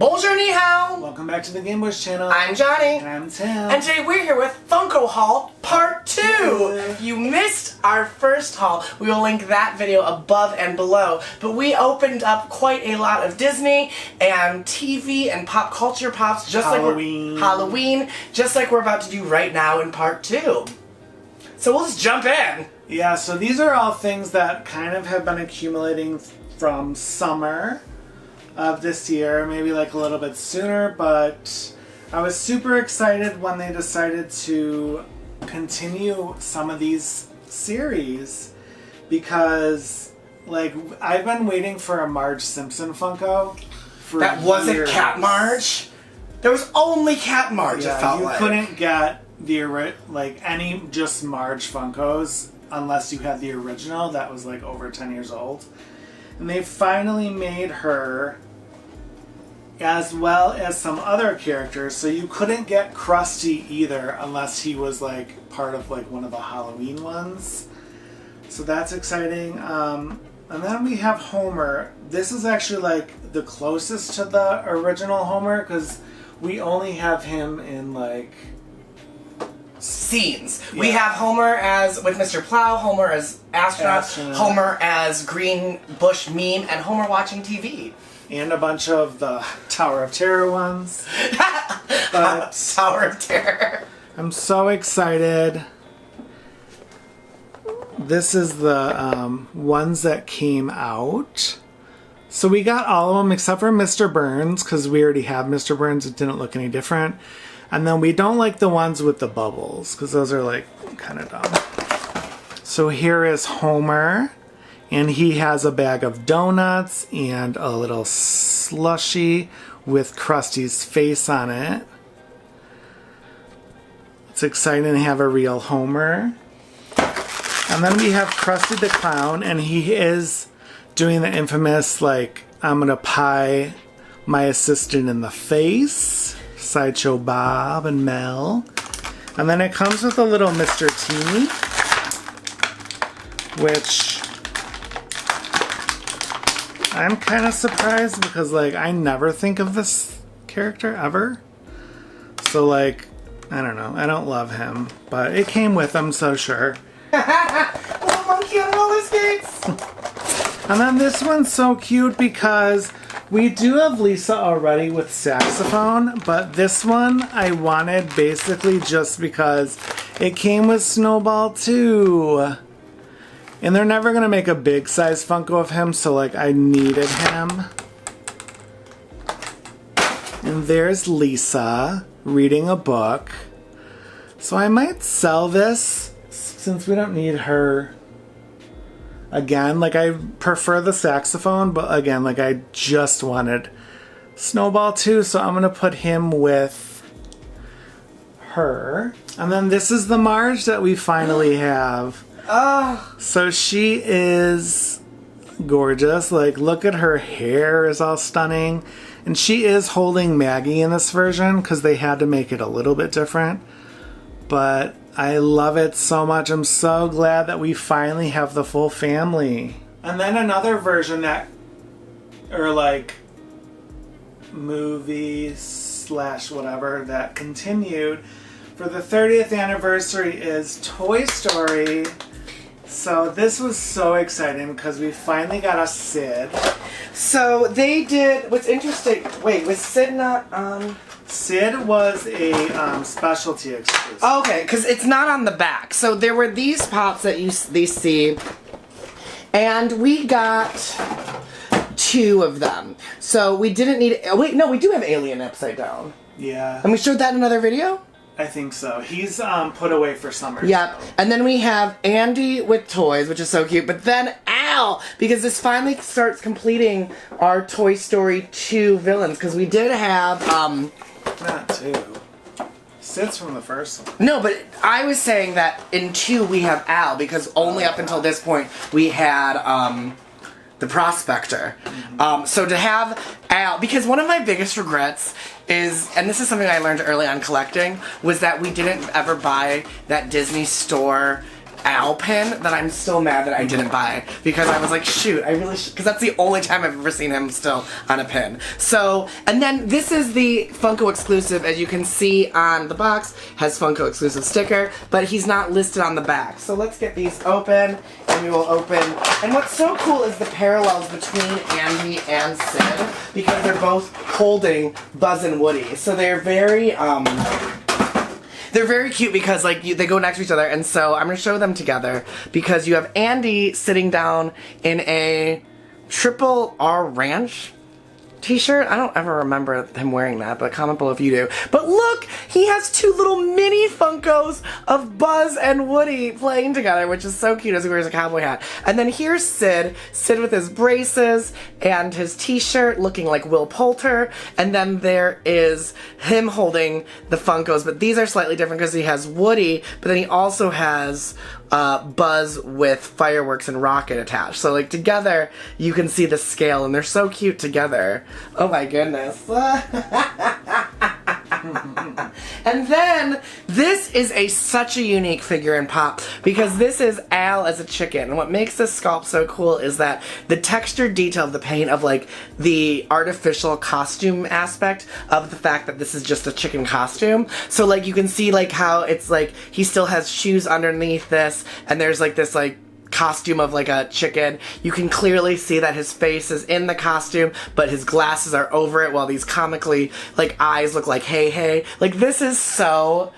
Bonjour, ni hao! Welcome back to the Game Boys channel. I'm Johnny. And I'm Tim. And today we're here with Funko Haul Part 2! If you missed our first haul, we will link that video above and below. But we opened up quite a lot of Disney and TV and pop culture pops, just Halloween, just like we're about to do right now in Part 2. So we'll just jump in. Yeah, so these are all things that kind of have been accumulating from summer of this year, maybe like a little bit sooner, but I was super excited when they decided to continue some of these series because like I've been waiting for a Marge Simpson Funko for That wasn't years. Cat Marge? There was only Cat Marge, Yeah, it felt you like. couldn't get the any just Marge Funkos unless you had the original that was like over 10 years old. And they finally made her as well as some other characters, so you couldn't get Krusty either unless he was like part of like one of the Halloween ones. So that's exciting. And then we have Homer. This is actually like the closest to the original Homer because we only have him in like scenes. Yeah. We have Homer as with Mr. Plow, Homer as astronaut, Homer as Green Bush meme, and Homer watching TV. And a bunch of the Tower of Terror ones. But Tower of Terror. I'm so excited. This is the ones that came out. So we got all of them except for Mr. Burns because we already have Mr. Burns. It didn't look any different. And then we don't like the ones with the bubbles because those are like kind of dumb. So here is Homer. And he has a bag of donuts and a little slushie with Krusty's face on it. It's exciting to have a real Homer. And then we have Krusty the Clown, and he is doing the infamous, like, I'm gonna pie my assistant in the face. Sideshow Bob and Mel. And then it comes with a little Mr. T, which I'm kind of surprised because, like, I never think of this character ever. So, like, I don't know. I don't love him. But it came with him, so sure. Little monkey on roller skates! And then this one's so cute because we do have Lisa already with saxophone. But this one I wanted basically just because it came with Snowball too. And they're never going to make a big size Funko of him, so like I needed him. And there's Lisa reading a book. So I might sell this since we don't need her again. Like I prefer the saxophone, but again, like I just wanted Snowball too, so I'm going to put him with her. And then this is the Marge that we finally have. Oh. So she is gorgeous. Like, look at her hair is all stunning. And she is holding Maggie in this version because they had to make it a little bit different. But I love it so much. I'm so glad that we finally have the full family. And then another version that, or like, movie / whatever that continued for the 30th anniversary is Toy Story. So this was so exciting because we finally got a Sid. So they did, what's interesting, wait, was Sid not on? Sid was a specialty exclusive. Oh, okay, because it's not on the back. So there were these pops that they see, and we got 2 of them. So we didn't need, wait, no, we do have Alien Upside Down. Yeah. And we showed that in another video? I think so. He's put away for summer. Yep. So. And then we have Andy with toys, which is so cute. But then Al, because this finally starts completing our Toy Story 2 villains. Because we did have, Not 2. Sid's from the first one. No, but I was saying that in 2 we have Al. Because only up until this point we had, the Prospector. Mm-hmm. So to have Al, because one of my biggest regrets is, and this is something I learned early on collecting, was that we didn't ever buy that Disney Store Al pin that I'm still mad that I didn't buy because I was like, shoot, I really should, because that's the only time I've ever seen him still on a pin. So, and then this is the Funko exclusive, as you can see on the box, has Funko exclusive sticker, but he's not listed on the back. So let's get these open, and we will open. And what's so cool is the parallels between Andy and Sid, because they're both holding Buzz and Woody. So they're very cute because like they go next to each other, and so I'm gonna show them together because you have Andy sitting down in a Triple R Ranch t-shirt. I don't ever remember him wearing that, but comment below if you do. But look, he has two little mini Funkos of Buzz and Woody playing together, which is so cute as he wears a cowboy hat. And then here's Sid with his braces and his t-shirt looking like Will Poulter. And then there is him holding the Funkos, but these are slightly different because he has Woody, but then he also has Buzz with fireworks and rocket attached. So like together you can see the scale, and they're so cute together. Oh my goodness. And then this is such a unique figure in Pop because this is Al as a chicken, and what makes this sculpt so cool is that the textured detail of the paint, of like the artificial costume aspect of the fact that this is just a chicken costume. So like you can see like how it's like he still has shoes underneath this, and there's like this like costume of like a chicken. You can clearly see that his face is in the costume, but his glasses are over it while these comically like eyes look like hey. Like this is so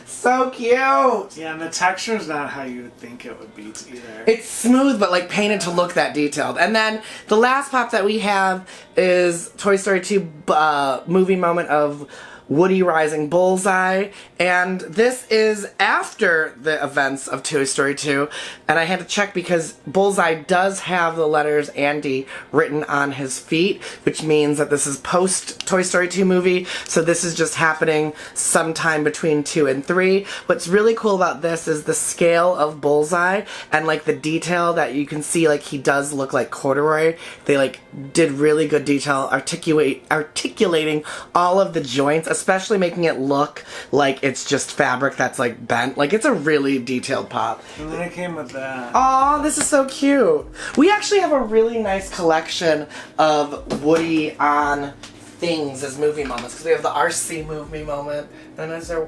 so cute. Yeah, and the texture's not how you would think it would be either. It's smooth but like painted to look that detailed. And then the last pop that we have is Toy Story 2 movie moment of Woody rising Bullseye, and this is after the events of Toy Story 2, and I had to check because Bullseye does have the letters Andy written on his feet, which means that this is post Toy Story 2 movie, so this is just happening sometime between 2 and 3. What's really cool about this is the scale of Bullseye and like the detail that you can see, like he does look like corduroy. They like did really good detail articulating all of the joints, especially making it look like it's just fabric that's like bent. Like it's a really detailed pop. And then it came with that. Aw, this is so cute. We actually have a really nice collection of Woody on things as movie moments, because we have the RC movie moment, and is there...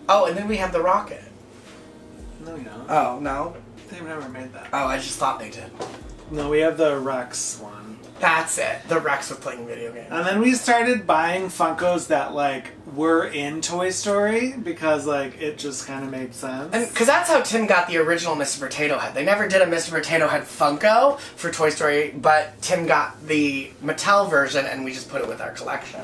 Oh, and then we have the rocket. No, we don't. Oh, no? They've never made that. Oh, I just thought they did. No, we have the Rex one. That's it. The Rex with playing video games. And then we started buying Funkos that like were in Toy Story because like it just kind of made sense. And because that's how Tim got the original Mr. Potato Head. They never did a Mr. Potato Head Funko for Toy Story, but Tim got the Mattel version and we just put it with our collection.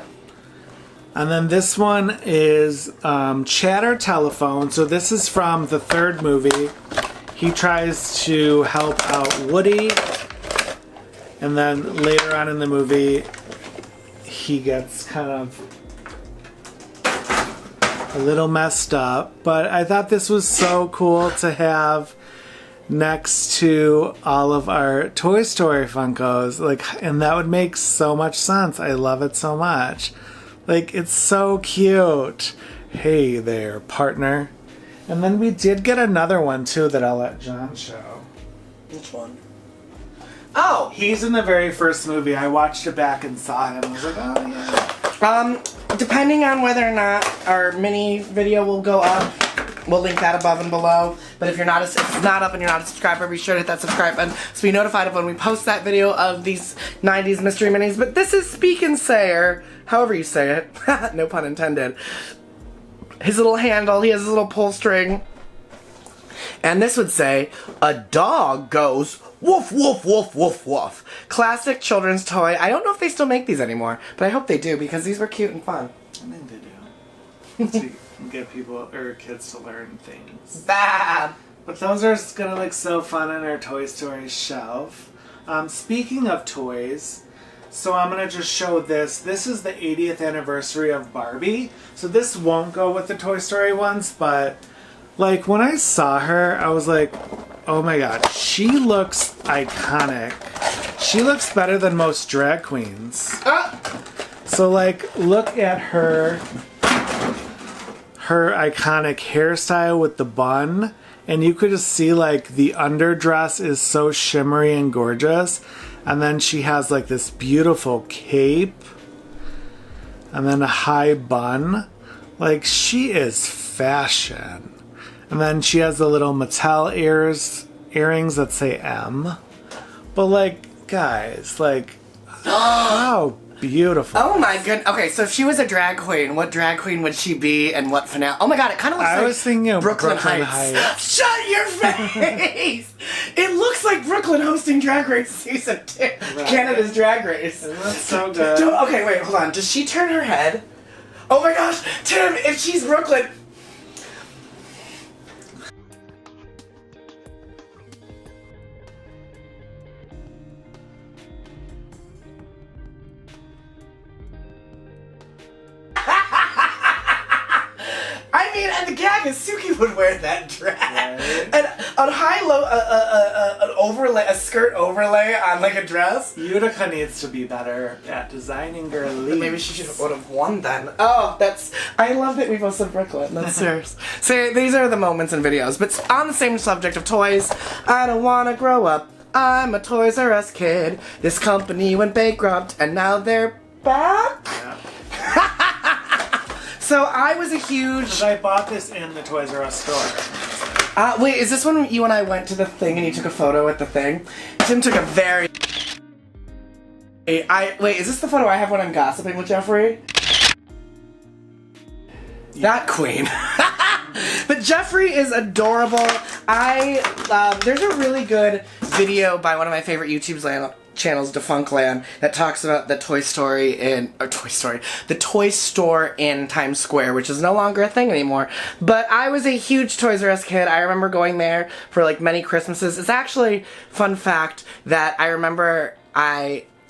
And then this one is Chatter Telephone. So this is from the third movie. He tries to help out Woody. And then later on in the movie, he gets kind of a little messed up. But I thought this was so cool to have next to all of our Toy Story Funkos. Like, and that would make so much sense. I love it so much. Like, it's so cute. Hey there, partner. And then we did get another one, too, that I'll let John show. Which one? Oh! He's in the very first movie. I watched it back and saw him. I was like, oh, yeah. Depending on whether or not our mini video will go up, we'll link that above and below. But if it's not up and you're not a subscriber, be sure to hit that subscribe button so be notified of when we post that video of these 90s mystery minis. But this is Speak and Say, or however you say it. No pun intended. His little handle, he has his little pull string. And this would say, a dog goes woof, woof, woof, woof, woof. Classic children's toy. I don't know if they still make these anymore, but I hope they do because these were cute and fun. I think they do. So you can get people or kids to learn things. Bad. But those are gonna look so fun on our Toy Story shelf. Speaking of toys, so I'm gonna just show this. This is the 80th anniversary of Barbie. So this won't go with the Toy Story ones, but like when I saw her, I was like, oh my god, she looks iconic. She looks better than most drag queens. So like, look at her iconic hairstyle with the bun, And you could just see like the underdress is so shimmery and gorgeous. And then she has like this beautiful cape. And then a high bun. Like, she is fashion. And then she has the little Mattel earrings that say M. But like, guys, like, how beautiful. Oh my goodness. Okay, so if she was a drag queen, what drag queen would she be and what finale? Oh my god, it kind of looks I like was thinking of Brooklyn Heights. Shut your face! It looks like Brooklyn hosting Drag Race Season 2. Right. Canada's Drag Race. It looks so good. Okay, wait, hold on. Does she turn her head? Oh my gosh, Tim, if she's Brooklyn... I mean, and the gag is Suki would wear that dress. Right. And a high-low, an overlay, a skirt overlay on like a dress. Utica needs to be better at designing girlies. Maybe she would have won then. Oh, I love that we both said Brooklyn. That's serious. So these are the moments in videos. But on the same subject of toys, I don't want to grow up. I'm a Toys R Us kid. This company went bankrupt and now they're back. Yeah. So I was a huge... Because I bought this in the Toys R Us store. Wait, is this when you and I went to the thing and you took a photo at the thing? Tim took a very... Wait, is this the photo I have when I'm gossiping with Jeffrey? Yeah. That queen. But Jeffrey is adorable. There's a really good video by one of my favorite YouTube channels, Defunctland, that talks about the Toy Store in Times Square, which is no longer a thing anymore. But I was a huge Toys R Us kid. I remember going there for like many Christmases. It's actually, fun fact, that I remember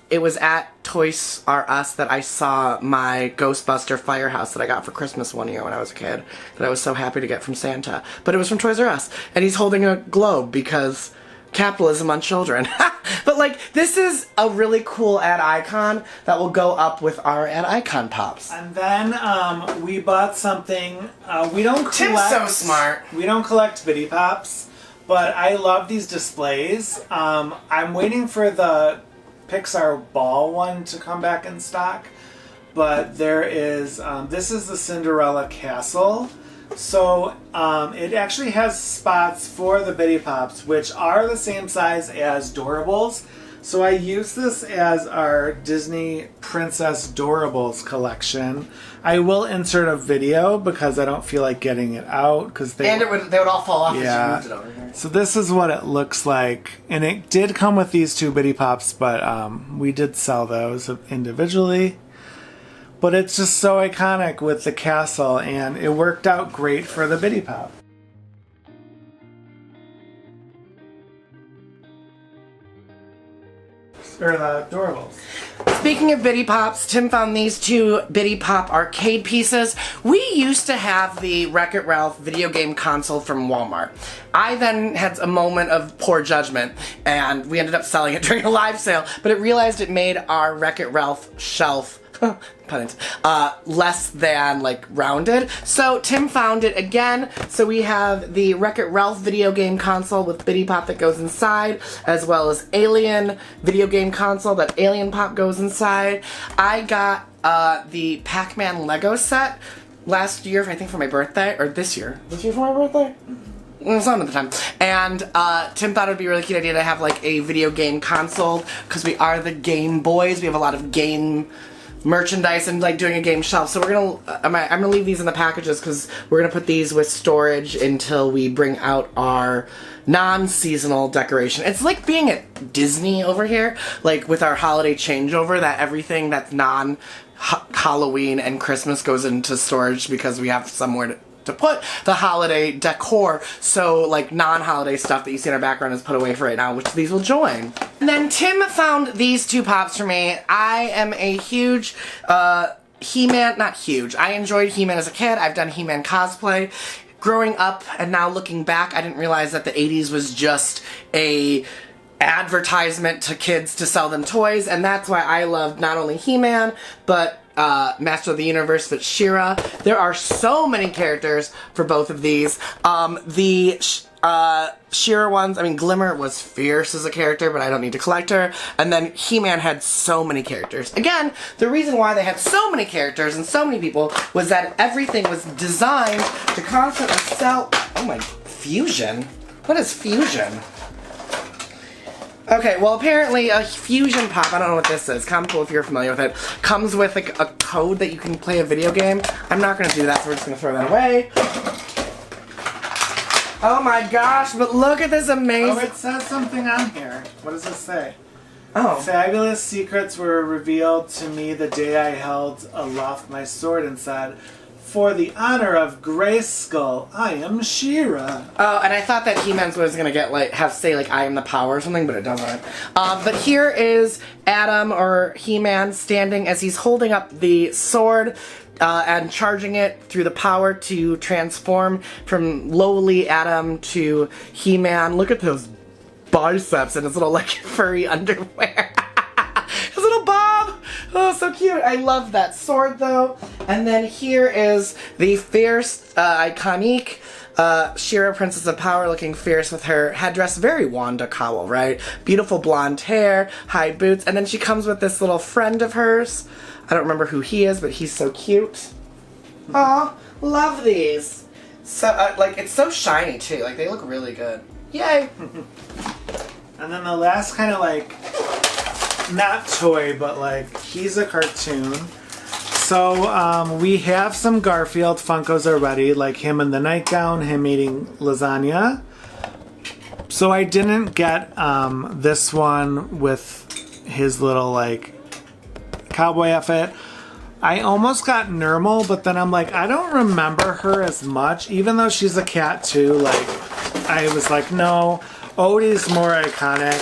it was at Toys R Us that I saw my Ghostbuster firehouse that I got for Christmas one year when I was a kid, that I was so happy to get from Santa. But it was from Toys R Us, and he's holding a globe because capitalism on children. But like, this is a really cool ad icon that will go up with our ad icon pops. And then we bought something. We don't collect. Tim's so smart. We don't collect Bitty Pops, but I love these displays. I'm waiting for the Pixar ball one to come back in stock, but there is. This is the Cinderella Castle. So it actually has spots for the Bitty Pops, which are the same size as Doorables. So I use this as our Disney Princess Doorables collection. I will insert a video because I don't feel like getting it out they would all fall off if you moved it over here. So this is what it looks like, and it did come with these two Bitty Pops, but we did sell those individually. But it's just so iconic with the castle, and it worked out great for the Bitty Pop. Or the Doorables. Speaking of Bitty Pops, Tim found these two Bitty Pop arcade pieces. We used to have the Wreck-It Ralph video game console from Walmart. I then had a moment of poor judgment, and we ended up selling it during a live sale, but it realized it made our Wreck-It Ralph shelf less than like rounded. So Tim found it again. So we have the Wreck-It Ralph video game console with Bitty Pop that goes inside, as well as Alien video game console that Alien Pop goes inside. I got the Pac-Man Lego set last year, I think for my birthday, or this year. This year for my birthday? Some of the time. And Tim thought it would be a really cute idea to have like a video game console, because we are the Game Boys. We have a lot of game merchandise and like doing a game shelf. So we're gonna, I'm gonna leave these in the packages because we're gonna put these with storage until we bring out our non-seasonal decoration. It's like being at Disney over here, like with our holiday changeover, that everything that's non-Halloween and Christmas goes into storage because we have somewhere to put the holiday decor, so like non-holiday stuff that you see in our background is put away for right now, which these will join. And then Tim found these two pops for me. I am a huge He-Man, not huge, I enjoyed He-Man as a kid. I've done He-Man cosplay. Growing up and now looking back, I didn't realize that the 80s was just a advertisement to kids to sell them toys, and that's why I loved not only He-Man, but Master of the Universe, but She-Ra. There are so many characters for both of these. The She-Ra ones, I mean, Glimmer was fierce as a character, but I don't need to collect her. And then He-Man had so many characters. Again, the reason why they had so many characters and so many people was that everything was designed to constantly sell. Oh my, fusion? What is fusion? Okay, well apparently a fusion pop, I don't know what this is, comment below if you're familiar with it, comes with like a code that you can play a video game. I'm not going to do that, so we're just going to throw that away. Oh my gosh, but look at this amazing... Oh, it says something on here. What does it say? Oh. Fabulous secrets were revealed to me the day I held aloft my sword and said, "For the honor of Grayskull, I am She-Ra." Oh, and I thought that He-Man's was gonna get like say I am the power or something, but it doesn't. But here is Adam or He-Man standing as he's holding up the sword and charging it through the power to transform from lowly Adam to He-Man. Look at those biceps and his little like furry underwear. His little bob. Oh, so cute. I love that sword though. And then here is the fierce, iconic She-Ra, Princess of Power, looking fierce with her headdress. Very Wanda Cowell, right? Beautiful blonde hair, high boots. And then she comes with this little friend of hers. I don't remember who he is, but he's so cute. Aw, love these. So, like, it's so shiny too. Like, they look really good. Yay! And then the last kind of like, not toy, but like, he's a cartoon. So we have some Garfield Funkos already, like him in the nightgown, him eating lasagna. So I didn't get this one with his little like cowboy outfit. I almost got Normal, but then I'm like, I don't remember her as much, even though she's a cat too. Like, I was like, no, Odie's more iconic.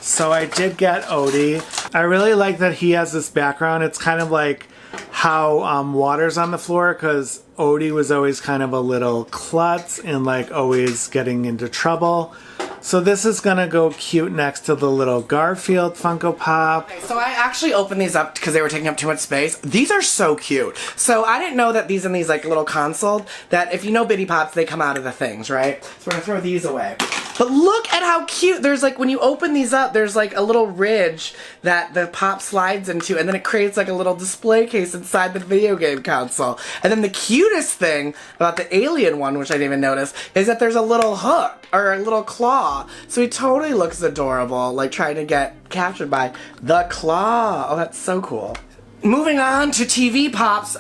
So I did get Odie. I really like that he has this background. It's kind of like how water's on the floor, because Odie was always kind of a little klutz and like always getting into trouble. So this is gonna go cute next to the little Garfield Funko Pop. Okay, so I actually opened these up because they were taking up too much space. These are so cute. So I didn't know that these in these like little consoles, that if you know Bitty Pops, they come out of the things, right? So we're gonna throw these away. But look at how cute. There's like, when you open these up, there's like a little ridge that the pop slides into, and then it creates like a little display case inside the video game console. And then the cutest thing about the alien one, which I didn't even notice, is that there's a little hook or a little claw. So he totally looks adorable, like trying to get captured by the claw. Oh, that's so cool. Moving on to TV pops,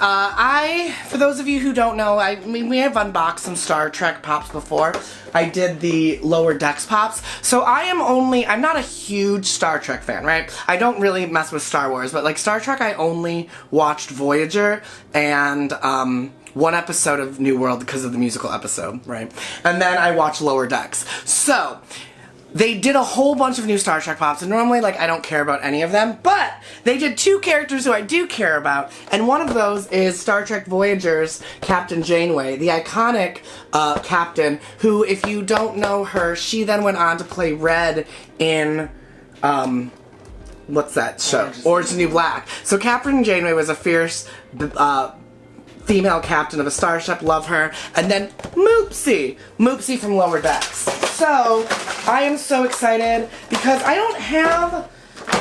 for those of you who don't know, we have unboxed some Star Trek pops before. I did the Lower Decks pops. So I'm not a huge Star Trek fan, right? I don't really mess with Star Wars, but like Star Trek, I only watched Voyager and, one episode of New World because of the musical episode, right? And then I watched Lower Decks. So, they did a whole bunch of new Star Trek pops, and normally, like, I don't care about any of them, but they did two characters who I do care about, and one of those is Star Trek Voyager's Captain Janeway, the iconic captain, who, if you don't know her, she then went on to play Red in, what's that show? Orange is the New Black. So Captain Janeway was a fierce, female captain of a starship, love her. And then Moopsie from Lower Decks. So, I am so excited because I don't have,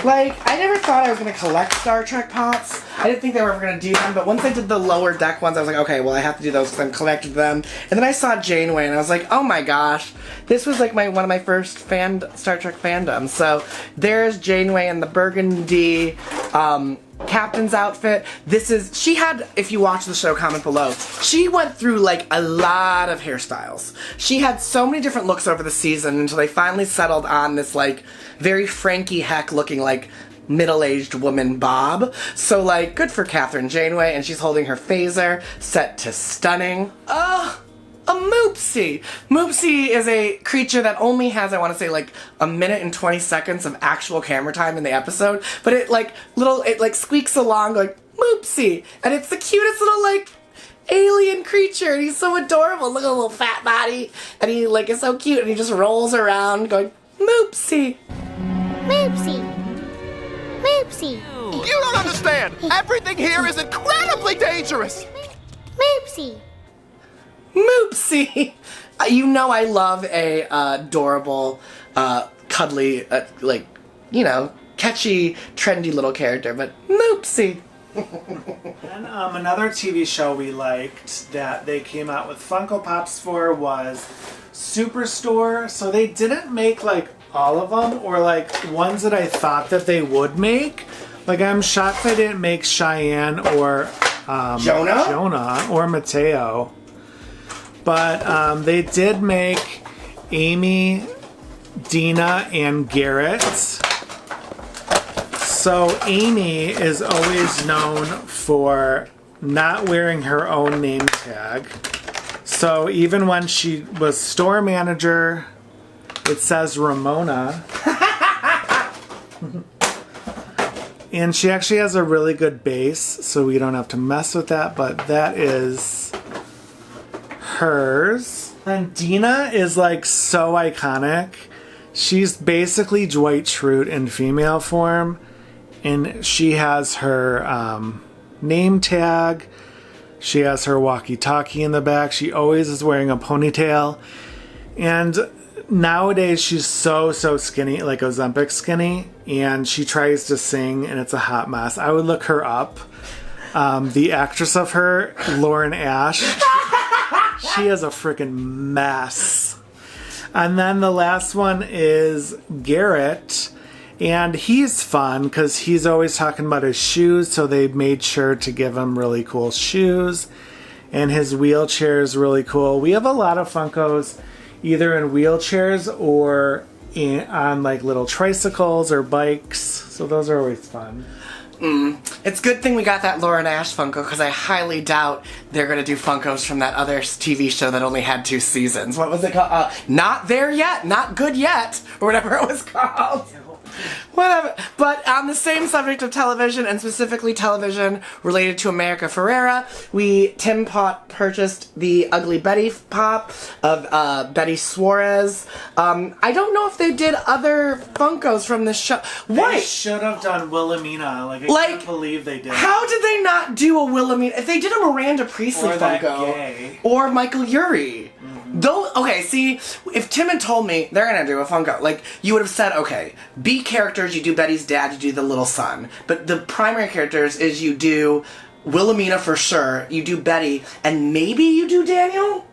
like, I never thought I was going to collect Star Trek pops. I didn't think they were ever going to do them, but once I did the Lower Deck ones, I was like, okay, well, I have to do those because I'm collecting them. And then I saw Janeway, and I was like, oh my gosh, this was like one of my first Star Trek fandoms. So, there's Janeway in the burgundy, captain's outfit. She had, if you watch the show, comment below, she went through like a lot of hairstyles. She had so many different looks over the season until they finally settled on this like very Frankie Heck looking like middle-aged woman bob. So like, good for Captain Janeway, and she's holding her phaser, set to stunning. A Moopsie! Moopsie is a creature that only has, I want to say, like, a minute and 20 seconds of actual camera time in the episode, but it squeaks along like, Moopsie! And it's the cutest little, like, alien creature, and he's so adorable. Look at the little fat body, and he, like, is so cute, and he just rolls around going, Moopsie! Moopsie! Moopsie! You don't understand! Everything here is incredibly dangerous! Moopsie! Moopsie. You know I love a adorable, cuddly, like, you know, catchy, trendy little character, but Moopsie. And another TV show we liked that they came out with Funko Pops for was Superstore. So they didn't make like all of them, or like ones that I thought that they would make. Like I'm shocked they didn't make Cheyenne or Jonah or Mateo. But they did make Amy, Dina, and Garrett. So Amy is always known for not wearing her own name tag. So even when she was store manager, it says Ramona. And she actually has a really good base, so we don't have to mess with that, but that is hers. And Dina is like so iconic. She's basically Dwight Schrute in female form. And she has her name tag. She has her walkie-talkie in the back. She always is wearing a ponytail. And nowadays she's so skinny, like Ozempic skinny. And she tries to sing and it's a hot mess. I would look her up. The actress of her, Lauren Ash, she is a freaking mess. And then the last one is Garrett. And he's fun because he's always talking about his shoes, so they made sure to give him really cool shoes. And his wheelchair is really cool. We have a lot of Funkos either in wheelchairs or on like little tricycles or bikes, so those are always fun. It's a good thing we got that Lauren Ash Funko, because I highly doubt they're going to do Funkos from that other TV show that only had 2 seasons. What was it called? Not There Yet, Not Good Yet, or whatever it was called. Whatever. But on the same subject of television, and specifically television related to America Ferrera, Tim purchased the Ugly Betty pop of Betty Suarez. I don't know if they did other Funkos from this show. They should have done Wilhelmina. I can't believe they did. How did they not do a Wilhelmina? If they did a Miranda Priestley or Funko, or Michael Urie. Okay, see, if Tim had told me they're gonna do a Funko, like, you would have said, okay, B characters, you do Betty's dad, you do the little son. But the primary characters is you do Wilhelmina for sure, you do Betty, and maybe you do Daniel?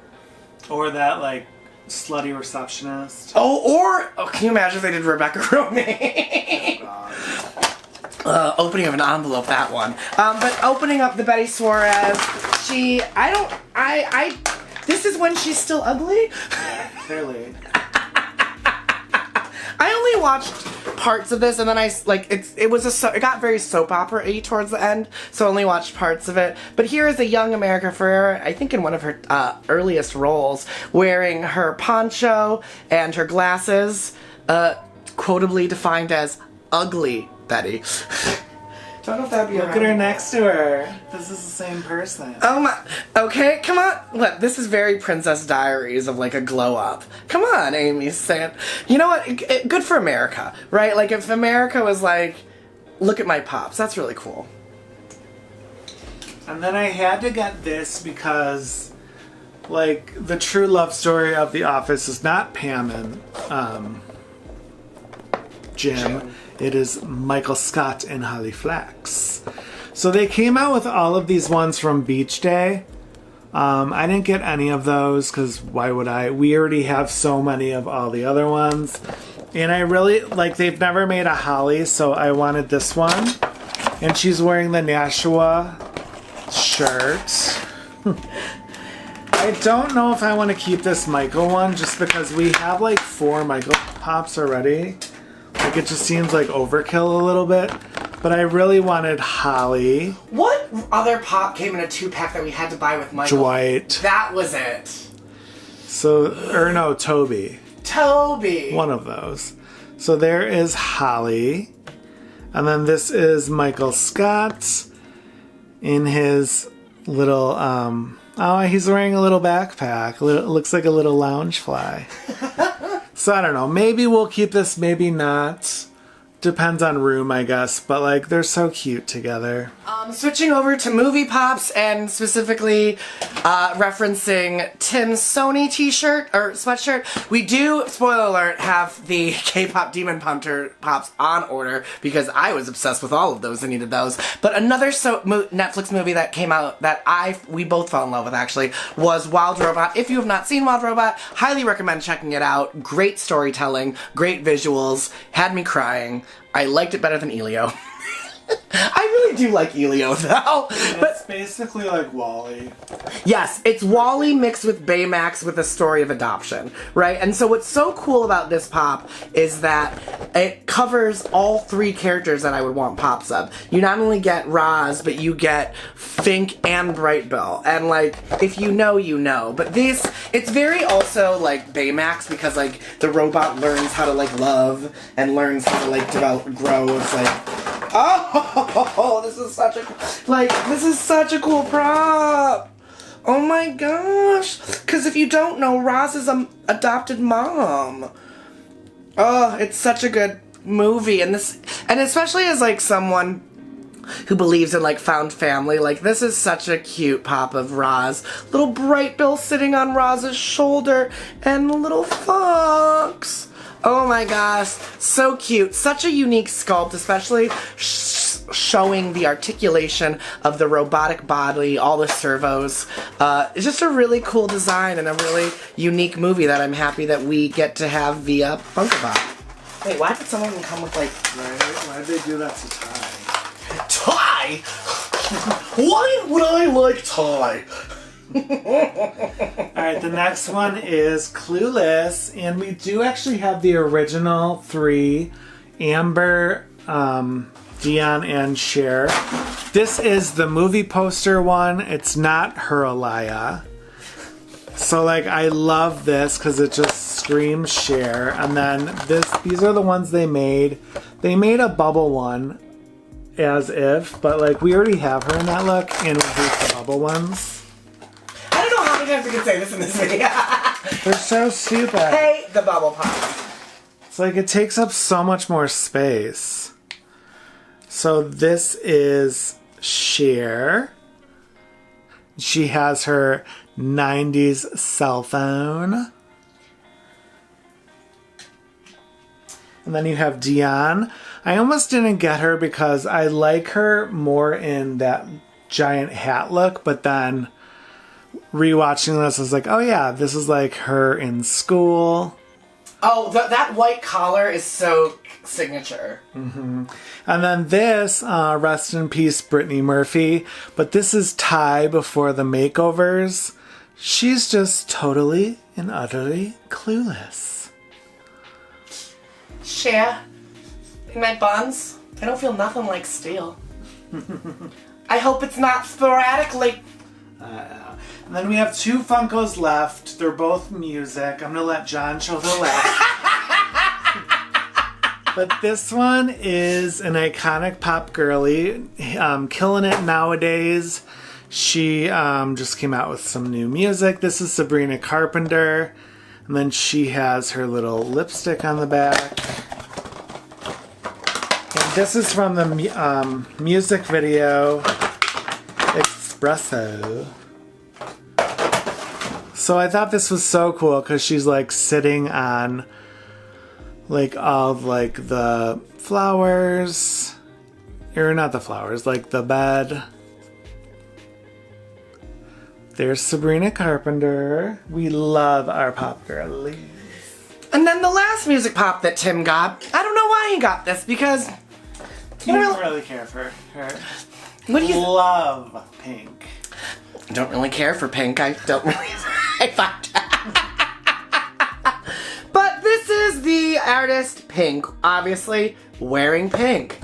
Or that, like, slutty receptionist. Oh, can you imagine if they did Rebecca Romijn? Opening of an envelope, that one. But opening up the Betty Suarez, this is when she's still ugly? Clearly. I only watched parts of this, and then it got very soap opera-y towards the end, so I only watched parts of it. But here is a young America Ferrera, I think in one of her earliest roles, wearing her poncho and her glasses, quotably defined as ugly Betty. Don't know if that'd be Look at her next to her. This is the same person. Oh my. Okay, come on. Look, this is very Princess Diaries of like a glow up. Come on, Amy. Saying, you know what? Good for America, right? Like if America was like, look at my pops. That's really cool. And then I had to get this because, like, the true love story of The Office is not Pam and Jim. It is Michael Scott and Holly Flax. So they came out with all of these ones from Beach Day. I didn't get any of those because why would I? We already have so many of all the other ones. And I really, like, they've never made a Holly, so I wanted this one. And she's wearing the Nashua shirt. I don't know if I want to keep this Michael one just because we have like 4 Michael Pops already. Like, it just seems like overkill a little bit. But I really wanted Holly. What other pop came in a 2-pack that we had to buy with Michael? Dwight. That was it. So, or no, Toby. Toby. One of those. So there is Holly. And then this is Michael Scott in his little, he's wearing a little backpack. Looks like a little lounge fly. So I don't know. Maybe we'll keep this, maybe not. depends on room, I guess, but like they're so cute together. Switching over to movie pops and specifically referencing Tim's Sony t-shirt or sweatshirt. We do, spoiler alert, have the K-pop Demon Hunter pops on order because I was obsessed with all of those and needed those. But another Netflix movie that came out that we both fell in love with actually was Wild Robot. If you have not seen Wild Robot, highly recommend checking it out. Great storytelling, great visuals, had me crying. I liked it better than Elio. I really do like Elio though. But it's basically like WALL-E. Yes, it's WALL-E mixed with Baymax with a story of adoption, right? And so what's so cool about this pop is that it covers all three characters that I would want pops of. You not only get Roz, but you get Fink and Brightbill. And like, if you know, you know. But it's very also like Baymax because like the robot learns how to like love and learns how to like grow. It's like, oh, this is such a cool prop. Oh my gosh. Because if you don't know, Roz is an adopted mom. Oh, it's such a good movie. And especially as like someone who believes in like found family, like this is such a cute pop of Roz. Little Brightbill sitting on Roz's shoulder and little Fox. Oh my gosh, so cute. Such a unique sculpt, especially showing the articulation of the robotic body, all the servos. It's just a really cool design and a really unique movie that I'm happy that we get to have via Funko Pop. Wait, why did some of them come with like... Why did they do that to Ty? Ty? Why would I like Ty? Alright, the next one is Clueless, and we do actually have the original three, Amber, Dion, and Cher. This is the movie poster one. It's not her Alaya. So like, I love this because it just screams Cher. And then these are the ones they made. They made a bubble one as if, but like we already have her in that look, and we hate the bubble ones. I don't know how many times we can say this in this video. They're so stupid. Hey, the bubble pop. It's like it takes up so much more space. So this is Cher. She has her 90s cell phone. And then you have Dion. I almost didn't get her because I like her more in that giant hat look, but then rewatching this, I was like, oh yeah, this is like her in school. Oh, that white collar is so signature. Mm-hmm. And then this, rest in peace, Brittany Murphy. But this is Ty before the makeovers. She's just totally and utterly clueless. Cher, in my buns, I don't feel nothing like steel. I hope it's not sporadically. And then we have two Funkos left. They're both music. I'm going to let John show the last. But this one is an iconic pop girly. Killing it nowadays. She just came out with some new music. This is Sabrina Carpenter. And then she has her little lipstick on the back. And this is from the music video Espresso. So I thought this was so cool because she's like sitting on like all of like the flowers, or not the flowers, like the bed. There's Sabrina Carpenter. We love our pop girlies. And then the last music pop that Tim got, I don't know why he got this because you don't really care for her. What do you love Pink? I don't really care for Pink. I don't really. I find. But this is the artist Pink, obviously wearing pink.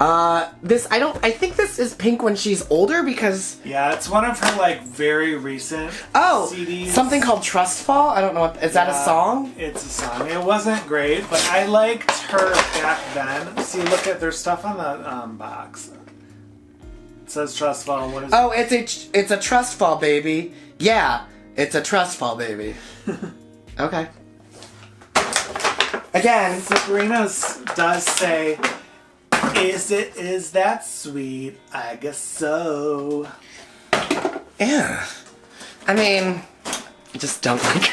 I think this is Pink when she's older because... Yeah, it's one of her, like, very recent CDs. Something called Trust Fall? I don't know what... Is that a song? It's a song. It wasn't great, but I liked her back then. See, look at... There's stuff on the box. It says Trust Fall. What is it? It's a Trust Fall, baby. Yeah, it's a Trust Fall, baby. Okay. Again, Sabrina does say... Is that sweet? I guess so. Yeah. I mean, I just don't like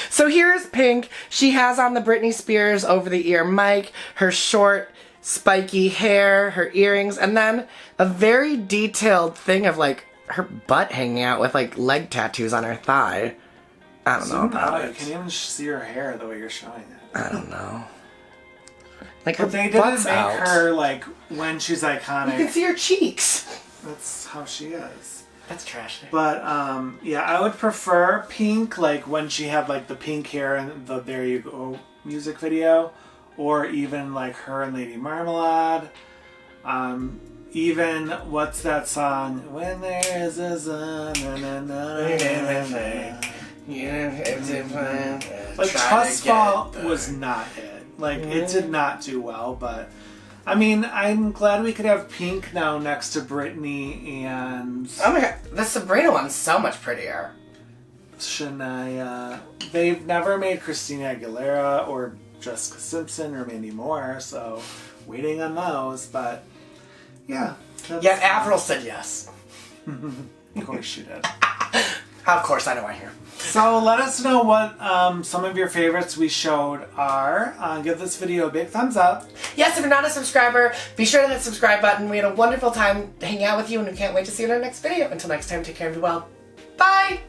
So here's Pink. She has on the Britney Spears over-the-ear mic, her short, spiky hair, her earrings, and then a very detailed thing of, like, her butt hanging out with, like, leg tattoos on her thigh. I don't know about You it. can't even see her hair the way you're showing it. I don't know. Like, her But they didn't butt's make out. her, like, when she's iconic. You can see her cheeks. That's how she is. That's trashy. But, yeah, I would prefer Pink, like, when she had, like, the pink hair in the There You Go music video. Or even, like, her and Lady Marmalade. Even, what's that song? When there is a sun, na, na, na, na, na, na. Like, Trust Fall was not it. Like, it did not do well, but... I mean, I'm glad we could have Pink now next to Britney and... Oh my god, the Sabrina one's so much prettier. Shania. They've never made Christina Aguilera or Jessica Simpson or Mandy Moore, so waiting on those, but yeah. Yeah, Avril said yes. Of course you did. Of course, I know I hear. So let us know what some of your favorites we showed are. Give this video a big thumbs up. Yes, if you're not a subscriber, be sure to hit the subscribe button. We had a wonderful time hanging out with you, and we can't wait to see you in our next video. Until next time, take care and be well. Bye!